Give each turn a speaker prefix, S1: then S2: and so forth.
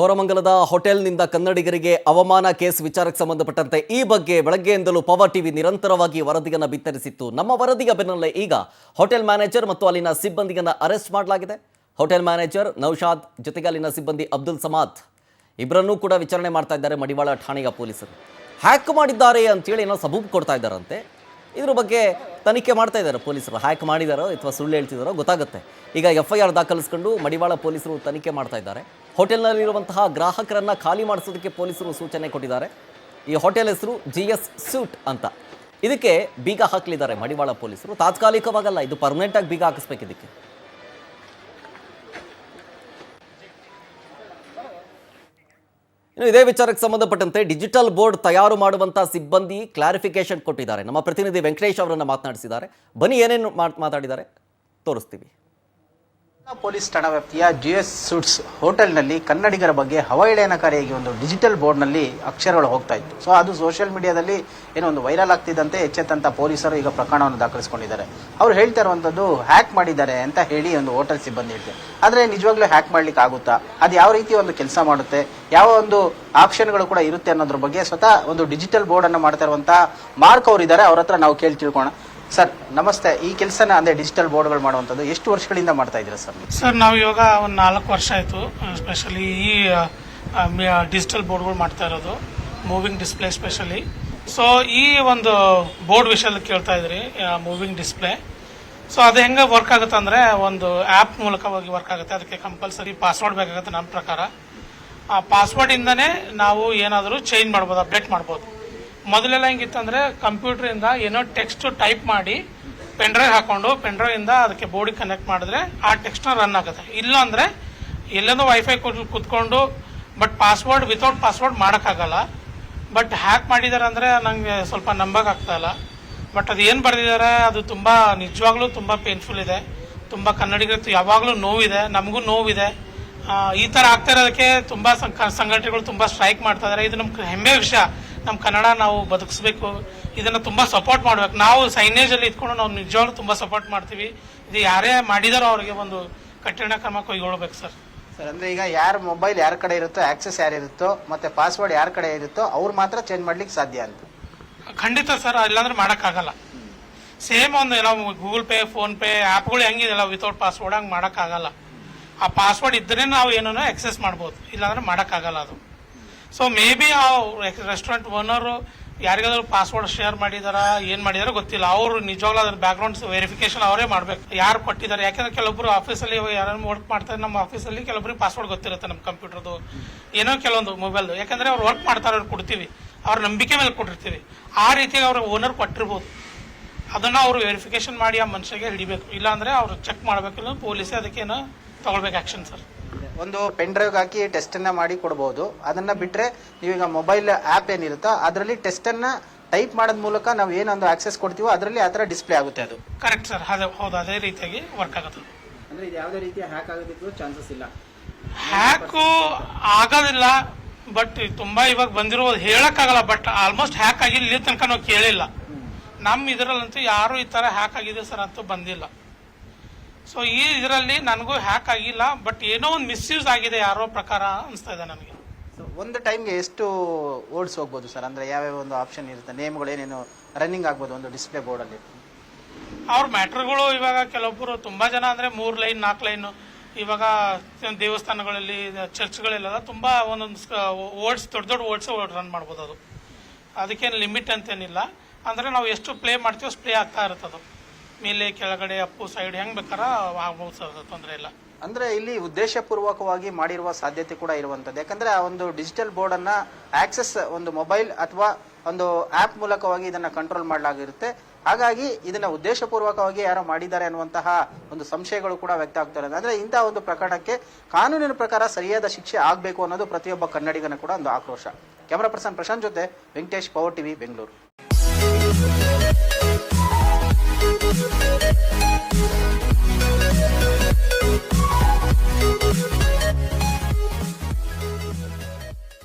S1: ಕೋರಮಂಗಲದ ಹೋಟೆಲ್ನಿಂದ ಕನ್ನಡಿಗರಿಗೆ ಅವಮಾನ ಕೇಸ್ ವಿಚಾರಕ್ಕೆ ಸಂಬಂಧಪಟ್ಟಂತೆ ಈ ಬಗ್ಗೆ ಬೆಳಗ್ಗೆಯಿಂದಲೂ ಪವರ್ ಟಿವಿ ನಿರಂತರವಾಗಿ ವರದಿಯನ್ನು ಬಿತ್ತರಿಸಿತ್ತು. ನಮ್ಮ ವರದಿಯ ಬೆನ್ನಲ್ಲೇ ಈಗ ಹೋಟೆಲ್ ಮ್ಯಾನೇಜರ್ ಮತ್ತು ಅಲ್ಲಿನ ಸಿಬ್ಬಂದಿಯನ್ನು ಅರೆಸ್ಟ್ ಮಾಡಲಾಗಿದೆ. ಹೋಟೆಲ್ ಮ್ಯಾನೇಜರ್ ನೌಶಾದ್ ಜೊತೆಗೆ ಅಲ್ಲಿನ ಸಿಬ್ಬಂದಿ ಅಬ್ದುಲ್ ಸಮಾದ್ ಇಬ್ಬರನ್ನೂ ಕೂಡ ವಿಚಾರಣೆ ಮಾಡ್ತಾ ಇದ್ದಾರೆ ಮಡಿವಾಳ ಠಾಣೆಯ ಪೊಲೀಸರು. ಹ್ಯಾಕ್ ಮಾಡಿದ್ದಾರೆ ಅಂತೇಳಿ ಏನೋ ಸಬೂಬು ಕೊಡ್ತಾ ಇದ್ದಾರಂತೆ. ಇದ್ರ ಬಗ್ಗೆ ತನಿಖೆ ಮಾಡ್ತಾ ಇದ್ದಾರೆ ಪೊಲೀಸರು. ಹ್ಯಾಕ್ ಮಾಡಿದಾರೋ ಅಥವಾ ಸುಳ್ಳು ಹೇಳ್ತಿದ್ದಾರೋ ಗೊತ್ತಾಗುತ್ತೆ. ಈಗ FIR ದಾಖಲಿಸಿಕೊಂಡು ಮಡಿವಾಳ ಪೊಲೀಸರು ತನಿಖೆ ಮಾಡ್ತಾ ಇದ್ದಾರೆ. ಹೋಟೆಲ್ನಲ್ಲಿರುವಂತಹ ಗ್ರಾಹಕರನ್ನು ಖಾಲಿ ಮಾಡಿಸೋದಕ್ಕೆ ಪೊಲೀಸರು ಸೂಚನೆ ಕೊಟ್ಟಿದ್ದಾರೆ. ಈ ಹೋಟೆಲ್ ಹೆಸರು GS ಸೂಟ್ ಅಂತ. ಇದಕ್ಕೆ ಬೀಗ ಹಾಕಲಿದ್ದಾರೆ ಮಡಿವಾಳ ಪೊಲೀಸರು. ತಾತ್ಕಾಲಿಕವಾಗಲ್ಲ, ಇದು ಪರ್ಮನೆಂಟಾಗಿ ಬೀಗ ಹಾಕಿಸ್ಬೇಕು ಇದಕ್ಕೆ. ಇದೇ ವಿಚಾರಕ್ಕೆ ಸಂಬಂಧಪಟ್ಟಂತೆ ಡಿಜಿಟಲ್ ಬೋರ್ಡ್ ತಯಾರು ಮಾಡುವಂಥ ಸಿಬ್ಬಂದಿ ಕ್ಲಾರಿಫಿಕೇಶನ್ ಕೊಟ್ಟಿದ್ದಾರೆ. ನಮ್ಮ ಪ್ರತಿನಿಧಿ ವೆಂಕಟೇಶ್ ಅವರನ್ನು ಮಾತನಾಡಿಸಿದ್ದಾರೆ. ಬನ್ನಿ ಏನೇನು ಮಾತಾಡಿದ್ದಾರೆ ತೋರಿಸ್ತೀವಿ.
S2: ಪೊಲೀಸ್ ಠಾಣಾ ವ್ಯಾಪ್ತಿಯ GS ಸೂಟ್ಸ್ ಹೋಟೆಲ್ನಲ್ಲಿ ಕನ್ನಡಿಗರ ಬಗ್ಗೆ ಅವಹೇಳನಕಾರಿಯಾಗಿ ಒಂದು ಡಿಜಿಟಲ್ ಬೋರ್ಡ್ನಲ್ಲಿ ಅಕ್ಷರಗಳು ಹೋಗ್ತಾ ಇತ್ತು. ಸೊ ಅದು ಸೋಷಿಯಲ್ ಮೀಡಿಯಾದಲ್ಲಿ ಏನೋ ಒಂದು ವೈರಲ್ ಆಗ್ತಿದ್ದಂತೆ ಎಚ್ಚೆತ್ತಂತ ಪೊಲೀಸರು ಈಗ ಪ್ರಕರಣವನ್ನು ದಾಖಲಿಸಿಕೊಂಡಿದ್ದಾರೆ. ಅವ್ರು ಹೇಳ್ತಾ ಇರುವಂತದ್ದು ಹ್ಯಾಕ್ ಮಾಡಿದ್ದಾರೆ ಅಂತ ಹೇಳಿ ಒಂದು ಹೋಟೆಲ್ ಸಿಬ್ಬಂದಿ ಹೇಳ್ತಾರೆ. ಆದ್ರೆ ನಿಜವಾಗ್ಲೂ ಹ್ಯಾಕ್ ಮಾಡ್ಲಿಕ್ಕೆ ಆಗುತ್ತಾ, ಅದು ಯಾವ ರೀತಿ ಒಂದು ಕೆಲಸ ಮಾಡುತ್ತೆ, ಯಾವ ಒಂದು ಆಪ್ಷನ್ಗಳು ಕೂಡ ಇರುತ್ತೆ ಅನ್ನೋದ್ರ ಬಗ್ಗೆ ಸ್ವತಃ ಒಂದು ಡಿಜಿಟಲ್ ಬೋರ್ಡ್ ಅನ್ನು ಮಾಡ್ತಾ ಇರುವಂತಹ ಮಾರ್ಕ್ ಅವರು ಇದ್ದಾರೆ. ಅವ್ರ ಹತ್ರ ನಾವು ಕೇಳಿ ತಿಳ್ಕೋಣ. ಸರ್ ನಮಸ್ತೆ. ಈ ಕೆಲಸನ ಅಂದ್ರೆ ಡಿಜಿಟಲ್ ಬೋರ್ಡ್ಗಳು ಮಾಡುವಂಥದ್ದು ಎಷ್ಟು ವರ್ಷಗಳಿಂದ ಮಾಡ್ತಾ ಇದ್ದೀರಾ ಸರ್?
S3: ಸರ್ ನಾವು ಇವಾಗ ಒಂದು 4 ವರ್ಷ ಆಯಿತು. ಸ್ಪೆಷಲಿ ಈ ಡಿಜಿಟಲ್ ಬೋರ್ಡ್ಗಳು ಮಾಡ್ತಾ ಇರೋದು, ಮೂವಿಂಗ್ ಡಿಸ್ಪ್ಲೇ ಸ್ಪೆಷಲಿ. ಸೊ ಈ ಒಂದು ಬೋರ್ಡ್ ವಿಷಯದಲ್ಲಿ ಕೇಳ್ತಾ ಇದ್ರಿ, ಮೂವಿಂಗ್ ಡಿಸ್ಪ್ಲೇ. ಸೊ ಅದು ಹೆಂಗೆ ವರ್ಕ್ ಆಗುತ್ತೆ ಅಂದರೆ ಒಂದು ಆ್ಯಪ್ ಮೂಲಕವಾಗಿ ವರ್ಕ್ ಆಗುತ್ತೆ. ಅದಕ್ಕೆ ಕಂಪಲ್ಸರಿ ಪಾಸ್ವರ್ಡ್ ಬೇಕಾಗುತ್ತೆ ನಮ್ಮ ಪ್ರಕಾರ. ಆ ಪಾಸ್ವರ್ಡ್ ಇಂದನೇ ನಾವು ಏನಾದರೂ ಚೇಂಜ್ ಮಾಡ್ಬೋದು, ಅಪ್ಡೇಟ್ ಮಾಡ್ಬೋದು. ಮೊದಲೆಲ್ಲ ಹೆಂಗಿತ್ತಂದ್ರೆ ಕಂಪ್ಯೂಟರಿಂದ ಏನೋ ಟೆಕ್ಸ್ಟ್ ಟೈಪ್ ಮಾಡಿ ಪೆನ್ಡ್ರೈವ್ ಹಾಕೊಂಡು ಪೆನ್ಡ್ರೈವ್ ಇಂದ ಅದಕ್ಕೆ ಬೋರ್ಡಿಗೆ ಕನೆಕ್ಟ್ ಮಾಡಿದ್ರೆ ಆ ಟೆಕ್ಸ್ಟ್ನ ರನ್ ಆಗುತ್ತೆ. ಇಲ್ಲ ಅಂದ್ರೆ ಎಲ್ಲೆಂದೋ ವೈಫೈ ಕುತ್ಕೊಂಡು ಬಟ್ ಪಾಸ್ವರ್ಡ್ ವಿತೌಟ್ ಪಾಸ್ವರ್ಡ್ ಮಾಡೋಕ್ಕಾಗಲ್ಲ. ಬಟ್ ಹ್ಯಾಕ್ ಮಾಡಿದ್ದಾರೆ ಅಂದ್ರೆ ನಂಗೆ ಸ್ವಲ್ಪ ನಂಬಕ್ಕಾಗ್ತಾ ಇಲ್ಲ. ಬಟ್ ಅದು ಏನು ಬರೆದಿದ್ದಾರೆ ಅದು ತುಂಬಾ ನಿಜವಾಗ್ಲೂ ತುಂಬಾ ಪೇನ್ಫುಲ್ ಇದೆ. ತುಂಬಾ ಕನ್ನಡಿಗರು ಯಾವಾಗಲೂ ನೋವಿದೆ, ನಮಗೂ ನೋವಿದೆ. ಈ ತರ ಆಗ್ತಾ ಇರೋದಕ್ಕೆ ತುಂಬಾ ಸಂಘಟನೆಗಳು ತುಂಬಾ ಸ್ಟ್ರೈಕ್ ಮಾಡ್ತಾ ಇದಾರೆ. ಇದು ನಮ್ಗೆ ಹೆಮ್ಮೆ ವಿಷಯ. ನಮ್ಮ ಕನ್ನಡ ನಾವು ಬದುಕಿಸ್ಬೇಕು, ಇದನ್ನ ತುಂಬಾ ಸಪೋರ್ಟ್ ಮಾಡ್ಬೇಕು. ನಾವು ಸೈನೇಜ್ ಅಲ್ಲಿ ಇಟ್ಕೊಂಡು ನಾವು ನಿಜವಾಗ್ಲೂ ತುಂಬಾ ಸಪೋರ್ಟ್ ಮಾಡ್ತೀವಿ. ಇದು ಯಾರೇ ಮಾಡಿದಾರೋ ಅವರಿಗೆ ಒಂದು ಕಠಿಣ ಕ್ರಮ ಕೈಗೊಳ್ಳಬೇಕು ಸರ್.
S2: ಸರ್ ಅಂದ್ರೆ ಈಗ ಯಾರ ಮೊಬೈಲ್ ಯಾರ ಕಡೆ ಇರುತ್ತೋ, ಆಕ್ಸೆಸ್ ಯಾರಿರುತ್ತೋ, ಮತ್ತೆ ಪಾಸ್ವರ್ಡ್ ಯಾರ ಕಡೆ ಇರುತ್ತೋ ಅವ್ರು ಮಾತ್ರ ಚೇಂಜ್ ಮಾಡ್ಲಿಕ್ಕೆ ಸಾಧ್ಯ ಅಂತ?
S3: ಖಂಡಿತ ಸರ್, ಇಲ್ಲಾಂದ್ರೆ ಮಾಡಕ್ಕಾಗಲ್ಲ. ಸೇಮ್ ಒಂದು ನಾವು ಗೂಗಲ್ ಪೇ, ಫೋನ್ ಪೇ ಆ್ಯಪ್ಗಳು ಹೆಂಗಿದೆಲ್ಲ ವಿತೌಟ್ ಪಾಸ್ವರ್ಡ್ ಹಂಗೆ ಮಾಡಕ್ಕಾಗಲ್ಲ. ಆ ಪಾಸ್ವರ್ಡ್ ಇದ್ರೆ ನಾವು ಏನೋ ಆಕ್ಸೆಸ್ ಮಾಡ್ಬೋದು, ಇಲ್ಲಾಂದ್ರೆ ಮಾಡಕ್ಕಾಗಲ್ಲ ಅದು. ಸೊ ಮೇ ಬಿ ಆ ರೆಸ್ಟೋರೆಂಟ್ ಓನರು ಯಾರಿಗಾದ್ರೂ ಪಾಸ್ವರ್ಡ್ ಶೇರ್ ಮಾಡಿದಾರ, ಏನ್ ಮಾಡಿದಾರೋ ಗೊತ್ತಿಲ್ಲ. ಅವರು ನಿಜವಾಗ್ಲೂ ಅದ್ರ ಬ್ಯಾಕ್ಗ್ರೌಂಡ್ ವೆರಿಫಿಕೇಶನ್ ಅವರೇ ಮಾಡ್ಬೇಕು, ಯಾರು ಕೊಟ್ಟಿದ್ದಾರೆ. ಯಾಕಂದ್ರೆ ಕೆಲವೊಬ್ರು ಆಫೀಸಲ್ಲಿ ಯಾರು ವರ್ಕ್ ಮಾಡ್ತಾರೆ, ನಮ್ಮ ಆಫೀಸಲ್ಲಿ ಕೆಲವೊಬ್ರಿಗೆ ಪಾಸ್ವರ್ಡ್ ಗೊತ್ತಿರುತ್ತೆ, ನಮ್ಮ ಕಂಪ್ಯೂಟರ್ದು ಏನೋ ಕೆಲವೊಂದು ಮೊಬೈಲ್ದು. ಯಾಕಂದ್ರೆ ಅವ್ರು ವರ್ಕ್ ಮಾಡ್ತಾರೆ, ಅವ್ರು ಕೊಡ್ತೀವಿ, ಅವ್ರ ನಂಬಿಕೆ ಮೇಲೆ ಕೊಟ್ಟಿರ್ತೀವಿ. ಆ ರೀತಿಯಾಗಿ ಅವ್ರ ಓನರ್ ಕೊಟ್ಟಿರ್ಬೋದು. ಅದನ್ನ ಅವರು ವೆರಿಫಿಕೇಶನ್ ಮಾಡಿ ಆ ಮನುಷ್ಯಗೆ ಹಿಡಿಬೇಕು. ಇಲ್ಲಾಂದ್ರೆ ಅವ್ರು ಚೆಕ್ ಮಾಡ್ಬೇಕಿಲ್ಲ, ಪೊಲೀಸೇ ಅದಕ್ಕೇನೋ ತಗೊಳ್ಬೇಕು ಆಕ್ಷನ್ ಸರ್.
S2: ಒಂದು ಪೆನ್ ಡ್ರೈವ್ ಹಾಕಿ ಟೆಸ್ಟ್ ಅನ್ನ ಮಾಡಿ ಕೊಡಬಹುದು. ಅದನ್ನ ಬಿಟ್ರೆ ನೀವೀಗ ಮೊಬೈಲ್ ಆಪ್ ಏನಿರುತ್ತೋ ಅದರಲ್ಲಿ ಟೆಸ್ಟ್ ಅನ್ನ ಟೈಪ್ ಮಾಡೋದ್ ಮೂಲಕ ನಾವು ಏನೊಂದು ಆಕ್ಸೆಸ್ ಕೊಡ್ತೀವೋ ಅದರಲ್ಲಿ ಆತರ ಡಿಸ್ಪ್ಲೇ ಆಗುತ್ತೆ. ಅದು
S3: ಕರೆಕ್ಟ್ ಸರ್, ಹೌದು, ಅದೇ ರೀತಿಯಾಗಿ ವರ್ಕ್ ಆಗುತ್ತೆ.
S2: ಅಂದ್ರೆ ಇದು ಯಾವುದೇ ರೀತಿಯ ಹ್ಯಾಕ್ ಆಗೋದಕ್ಕೂ ಚಾನ್ಸಸ್ ಇಲ್ಲ?
S3: ಹ್ಯಾಕ್ ಆಗೋದಿಲ್ಲ, ಬಟ್ ತುಂಬಾ ಇವಾಗ ಬಂದಿರೋದು ಹೇಳಕ್ಕಾಗಲ್ಲ. ಬಟ್ ಆಲ್ಮೋಸ್ಟ್ ಹ್ಯಾಕ್ ಆಗಿಲ್ಲ, ಇಲ್ಲಿ ತನಕ ನಾವು ಕೇಳಿಲ್ಲ. ನಮ್ಮ ಇದರಲ್ಲಂತೂ ಯಾರು ಈ ತರ ಹ್ಯಾಕ್ ಆಗಿದೆ ಸರ್ ಅಂತೂ ಬಂದಿಲ್ಲ. ಸೊ ಈ ಇದರಲ್ಲಿ ನನಗೂ ಹ್ಯಾಕ್ ಆಗಿಲ್ಲ, ಬಟ್ ಏನೋ ಒಂದು ಮಿಸ್ಯೂಸ್ ಆಗಿದೆ ಯಾರೋ ಪ್ರಕಾರ ಅನಿಸ್ತಾ ಇದೆ ನನಗೆ.
S2: ಒಂದು ಟೈಮ್ಗೆ ಎಷ್ಟು ಓಡ್ಸ್ ಹೋಗ್ಬೋದು ಸರ್? ಅಂದ್ರೆ ಯಾವ್ಯಾವ ಒಂದು ಆಪ್ಷನ್ ಇರುತ್ತೆ, ನೇಮ್ಗಳು ಏನೇನು ರನ್ನಿಂಗ್ ಆಗ್ಬೋದು ಒಂದು ಡಿಸ್ಪ್ಲೇ ಬೋರ್ಡ್ ಅಲ್ಲಿ?
S3: ಅವ್ರ ಮ್ಯಾಟ್ರ್ಗಳು ಇವಾಗ ಕೆಲವೊಬ್ಬರು ತುಂಬಾ ಜನ ಅಂದ್ರೆ 3 ಲೈನ್ 4 ಲೈನ್, ಇವಾಗ ದೇವಸ್ಥಾನಗಳಲ್ಲಿ ಚರ್ಚ್ಗಳೆಲ್ಲ ತುಂಬಾ ಒಂದೊಂದು ವರ್ಡ್ಸ್, ದೊಡ್ಡ ವರ್ಡ್ಸ್ ರನ್ ಮಾಡ್ಬೋದು. ಅದು ಅದಕ್ಕೇನು ಲಿಮಿಟ್ ಅಂತೇನಿಲ್ಲ. ಅಂದ್ರೆ ನಾವು ಎಷ್ಟು ಪ್ಲೇ ಮಾಡ್ತೀವೋ ಪ್ಲೇ ಆಗ್ತಾ ಇರುತ್ತದು. ಮೇಲೆ ಕೆಳಗಡೆ ಅಪ್ಪು ಸೈಡ್ ಹೆಂಗ್ ಬೇಕಾರ ಆಗ್ಬೋದು ಸರ್, ತೊಂದರೆ ಇಲ್ಲ.
S2: ಅಂದ್ರೆ ಇಲ್ಲಿ ಉದ್ದೇಶಪೂರ್ವಕವಾಗಿ ಮಾಡಿರುವ ಸಾಧ್ಯತೆ ಕೂಡ ಇರುವಂತದ್ದು. ಯಾಕಂದ್ರೆ ಆ ಒಂದು ಡಿಜಿಟಲ್ ಬೋರ್ಡ್ ಅನ್ನ ಆಕ್ಸೆಸ್ ಒಂದು ಮೊಬೈಲ್ ಅಥವಾ ಒಂದು ಆಪ್ ಮೂಲಕವಾಗಿ ಇದನ್ನ ಕಂಟ್ರೋಲ್ ಮಾಡಲಾಗಿರುತ್ತೆ. ಹಾಗಾಗಿ ಇದನ್ನ ಉದ್ದೇಶಪೂರ್ವಕವಾಗಿ ಯಾರೋ ಮಾಡಿದ್ದಾರೆ ಅನ್ನುವಂತಹ ಒಂದು ಸಂಶಯಗಳು ಕೂಡ ವ್ಯಕ್ತ ಆಗ್ತಾ ಇರೋದು. ಅಂದ್ರೆ ಇಂತಹ ಒಂದು ಪ್ರಕರಣಕ್ಕೆ ಕಾನೂನಿನ ಪ್ರಕಾರ ಸರಿಯಾದ ಶಿಕ್ಷೆ ಆಗಬೇಕು ಅನ್ನೋದು ಪ್ರತಿಯೊಬ್ಬ ಕನ್ನಡಿಗನ ಕೂಡ ಒಂದು ಆಕ್ರೋಶ. ಕ್ಯಾಮರಾ ಪರ್ಸನ್ ಪ್ರಶಾಂತ್ ಜೊತೆ Venkatesh, power TV, Bengaluru.
S4: Thank you.